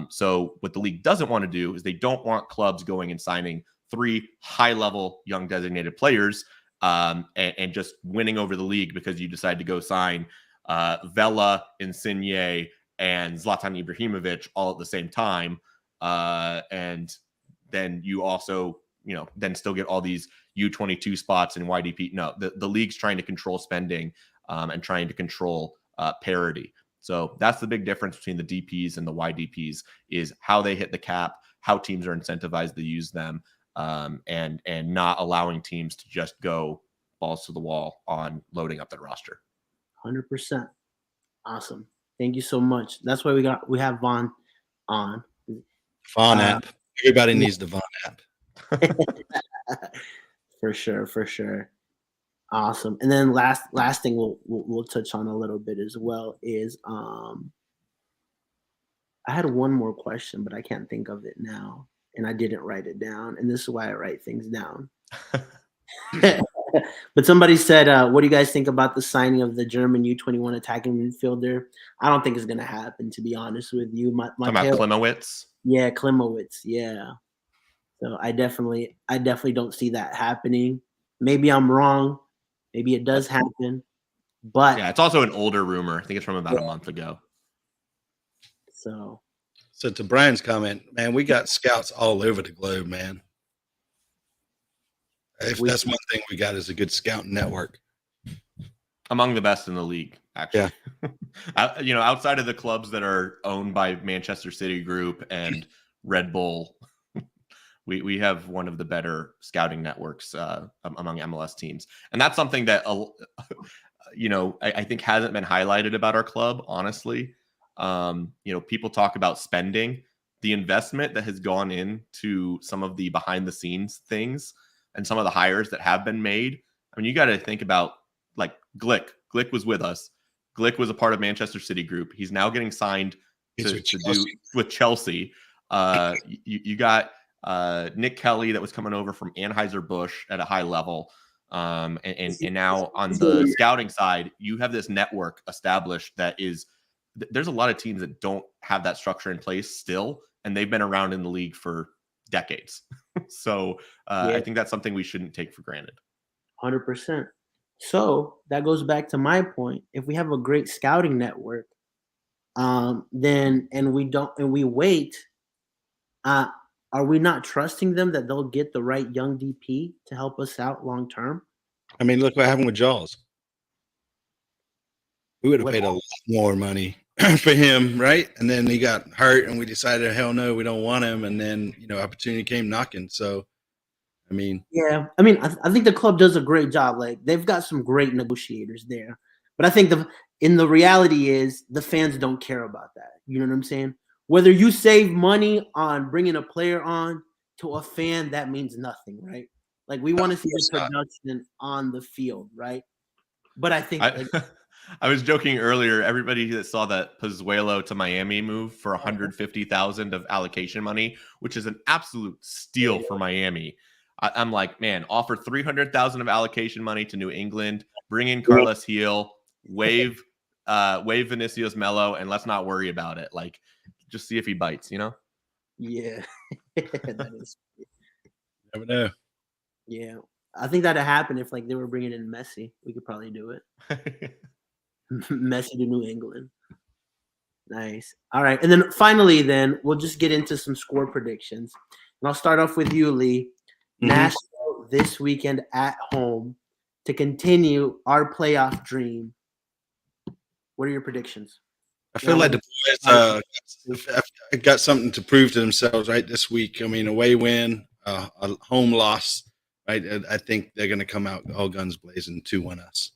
So what the league doesn't want to do is they don't want clubs going and signing 3 high-level young designated players and just winning over the league because you decide to go sign Vela, Insigne, and Zlatan Ibrahimovic all at the same time. And then you also, you know, then still get all these U22 spots in YDP. No, the league's trying to control spending and trying to control parity. So that's the big difference between the DPs and the YDPs is how they hit the cap, how teams are incentivized to use them, and not allowing teams to just go balls to the wall on loading up their roster. 100%. Awesome. Thank you so much. That's why we have Vaughn on. Vaughn app. Everybody needs the Vaughn app. For sure. Awesome. And then last thing we'll touch on a little bit as well is I had one more question, but I can't think of it now, and I didn't write it down. And this is why I write things down. But somebody said, what do you guys think about the signing of the German U21 attacking midfielder? I don't think it's going to happen, to be honest with you. Talking about Klimowitz? Yeah, Klimowitz. Yeah. So I definitely don't see that happening. Maybe I'm wrong. Maybe it does happen. But yeah, it's also an older rumor. I think it's from about a month ago. So to Brian's comment, man, we got scouts all over the globe, man. That's one thing we got is a good scouting network. Among the best in the league, actually. Yeah. You know, outside of the clubs that are owned by Manchester City Group and Red Bull, we have one of the better scouting networks among MLS teams. And that's something that, you know, I think hasn't been highlighted about our club, honestly. You know, people talk about spending. The investment that has gone into some of the behind the scenes things and some of the hires that have been made. I mean, you got to think about like Glick. Glick was with us. Glick was a part of Manchester City Group. He's now getting signed to do with Chelsea. You got Nick Kelly that was coming over from Anheuser-Busch at a high level. And now on the scouting side, you have this network established that is, there's a lot of teams that don't have that structure in place still, and they've been around in the league for decades. So I think that's something we shouldn't take for granted. 100%. So that goes back to my point. If we have a great scouting network, then we wait, are we not trusting them that they'll get the right young DP to help us out long term? I mean, look what happened with Jaws. We would have paid a lot more money for him, right? And then he got hurt, and we decided, hell no, we don't want him. And then, you know, opportunity came knocking. So, I mean, yeah, I mean, I think the club does a great job. Like, they've got some great negotiators there. But I think the reality is the fans don't care about that. You know what I'm saying? Whether you save money on bringing a player on to a fan, that means nothing, right? Like, we want to see the production on the field, right? But I think I was joking earlier. Everybody that saw that Pozuelo to Miami move for $150,000 of allocation money, which is an absolute steal for Miami. I'm like, man, offer $300,000 of allocation money to New England, bring in Carlos Heel, waive Vinicius Melo, and let's not worry about it. Like, just see if he bites, you know? Yeah. That is. Never know. Yeah. I think that'd happen if like they were bringing in Messi. We could probably do it. Messi to New England. Nice. All right. And then finally, then we'll just get into some score predictions. And I'll start off with you, Lee. Mhm. Nashville this weekend at home to continue our playoff dream. What are your predictions? I feel like the boys got something to prove to themselves right this week. I mean, away win, a home loss, right? I think they're going to come out all guns blazing 2-1 us.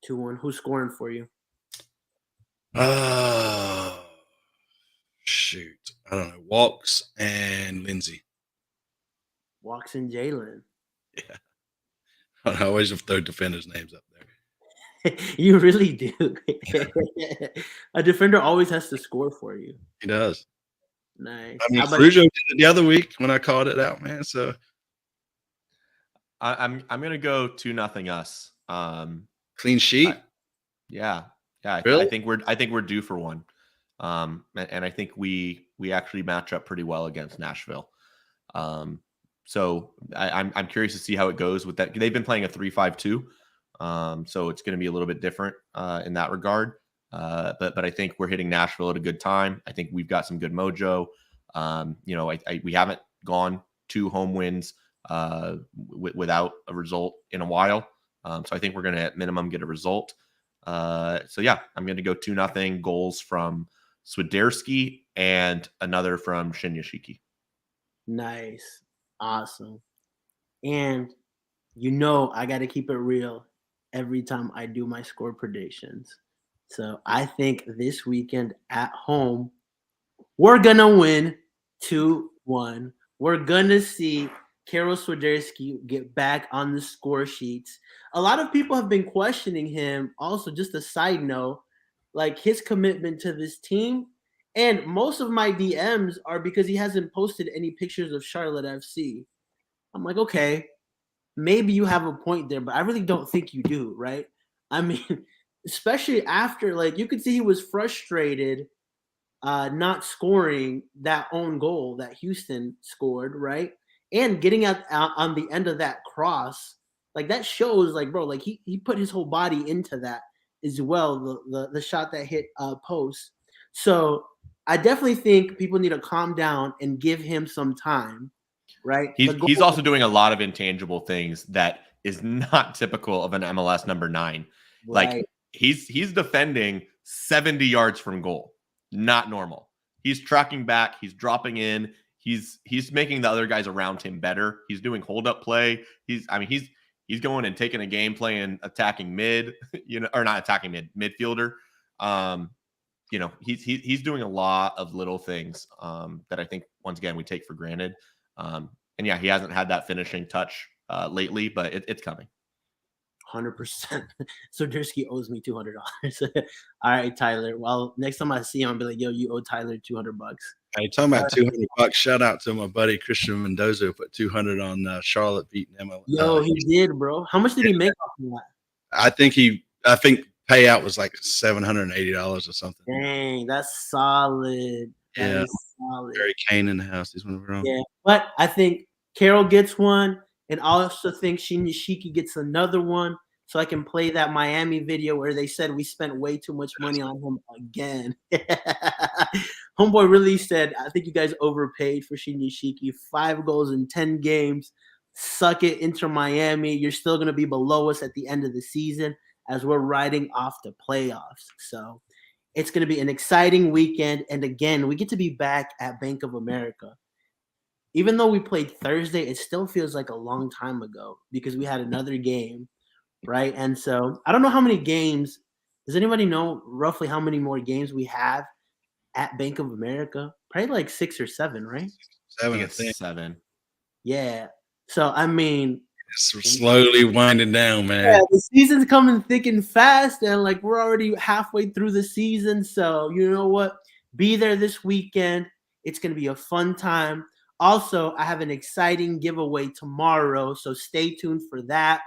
2-1. Who's scoring for you? Oh, shoot. I don't know. Walks and Lindsay. Walks and Jalen. Yeah. I always throw defenders' names up there. You really do. A defender always has to score for you. He does. Nice. I mean, Frujo did it the other week when I called it out, man. So I'm gonna go 2-0 us. Clean sheet. Yeah. Really? I think we're due for one. And I think we actually match up pretty well against Nashville. So I'm curious to see how it goes with that. They've been playing a 3-5-2. So it's going to be a little bit different in that regard. But I think we're hitting Nashville at a good time. I think we've got some good mojo. We haven't gone 2 home wins without a result in a while. So I think we're going to at minimum get a result. So yeah, I'm going to go 2-0 goals from Swiderski and another from Shinyashiki. Nice. Awesome. And I got to keep it real every time I do my score predictions. So I think this weekend at home, we're going to win 2-1. We're going to see Karol Swiderski get back on the score sheets. A lot of people have been questioning him. Also, just a side note, like his commitment to this team. And most of my DMs are because he hasn't posted any pictures of Charlotte FC. I'm like, okay, maybe you have a point there, but I really don't think you do, right? I mean, especially after, like, you could see he was frustrated not scoring that own goal that Houston scored, right? And getting out on the end of that cross, like that shows, like, bro, like he put his whole body into that as well, the shot that hit post. So I definitely think people need to calm down and give him some time, right? He's also doing a lot of intangible things that is not typical of an MLS number 9. Right. Like he's defending 70 yards from goal. Not normal. He's tracking back. He's dropping in. He's making the other guys around him better. He's doing hold up play. He's going and taking a game playing attacking mid, or not attacking midfielder. He's doing a lot of little things that I think once again we take for granted. And yeah, he hasn't had that finishing touch lately, but it's coming. 100%. So Swiderski owes me $200. All right, Tyler. Well, next time I see him, I'll be like, yo, you owe Tyler $200. Hey, talking about $200. Shout out to my buddy Christian Mendoza who put 200 on Charlotte beating MLS. Yo, he did, bro. How much did he make off of that? I think payout was like $780 or something. Dang, that's solid. Yeah, solid. Barry Kane in the house. He's one of our own. Yeah, but I think Karol gets one, and I also think Shinyashiki gets another one, so I can play that Miami video where they said we spent way too much money on him again. Homeboy really said, I think you guys overpaid for Shinyashiki. 5 goals in 10 games. Suck it, Inter Miami. You're still going to be below us at the end of the season as we're riding off the playoffs. So it's going to be an exciting weekend. And again, we get to be back at Bank of America. Even though we played Thursday, it still feels like a long time ago because we had another game, right? And so I don't know how many games. Does anybody know roughly how many more games we have at Bank of America? Probably like 6 or 7, right? 7, I think. 7. Yeah. So, I mean, it's slowly winding down, man. Yeah, the season's coming thick and fast, and like we're already halfway through the season. So, you know what? Be there this weekend. It's going to be a fun time. Also, I have an exciting giveaway tomorrow, so stay tuned for that.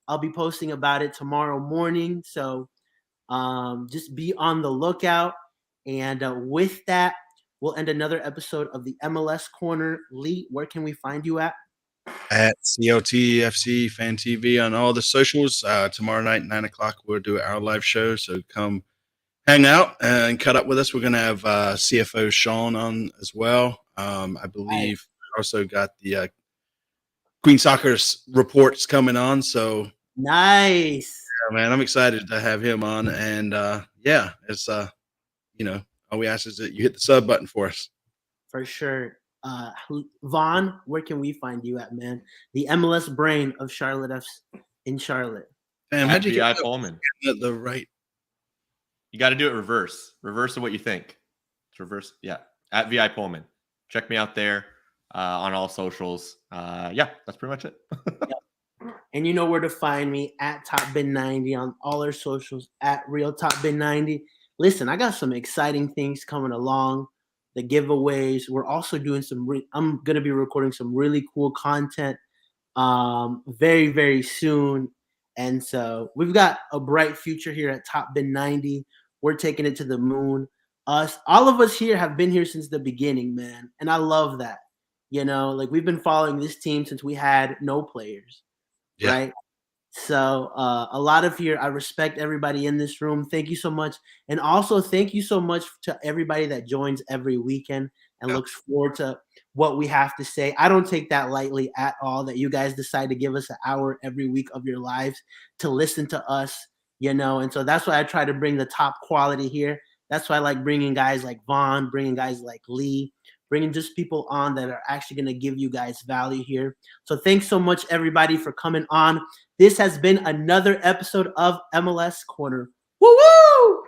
I'll be posting about it tomorrow morning. So just be on the lookout. And with that, we'll end another episode of the MLS Corner. Lee, where can we find you at? at CLTFC Fan TV on all the socials. Tomorrow night, 9:00, we'll do our live show. So come hang out and cut up with us. We're going to have CFO Sean on as well. I believe also got the Queen Soccer's reports coming on. So Nice. yeah, man, I'm excited to have him on. And yeah, it's all we ask is that you hit the sub button for us. For sure. Vaughn, where can we find you at, man? The MLS brain of Charlotte F's in Charlotte. Damn, how'd you VI get Pullman. the right? You got to do it reverse. Reverse of what you think. It's reverse. Yeah. At VI Pullman. Check me out there on all socials. Yeah, that's pretty much it. Yep. And you know where to find me at TopBin90 on all our socials at Real TopBin90. Listen, I got some exciting things coming along. The giveaways. We're also doing I'm going to be recording some really cool content very, very soon. And so we've got a bright future here at TopBin90. We're taking it to the moon. All of us here have been here since the beginning, man. And I love that. Like we've been following this team since we had no players, right? So a lot of here, I respect everybody in this room. Thank you so much. And also thank you so much to everybody that joins every weekend and looks forward to what we have to say. I don't take that lightly at all that you guys decide to give us an hour every week of your lives to listen to us, and so that's why I try to bring the top quality here. That's why I like bringing guys like Vaughn, bringing guys like Lee, bringing just people on that are actually going to give you guys value here. So thanks so much, everybody, for coming on. This has been another episode of MLS Corner. Woo woo!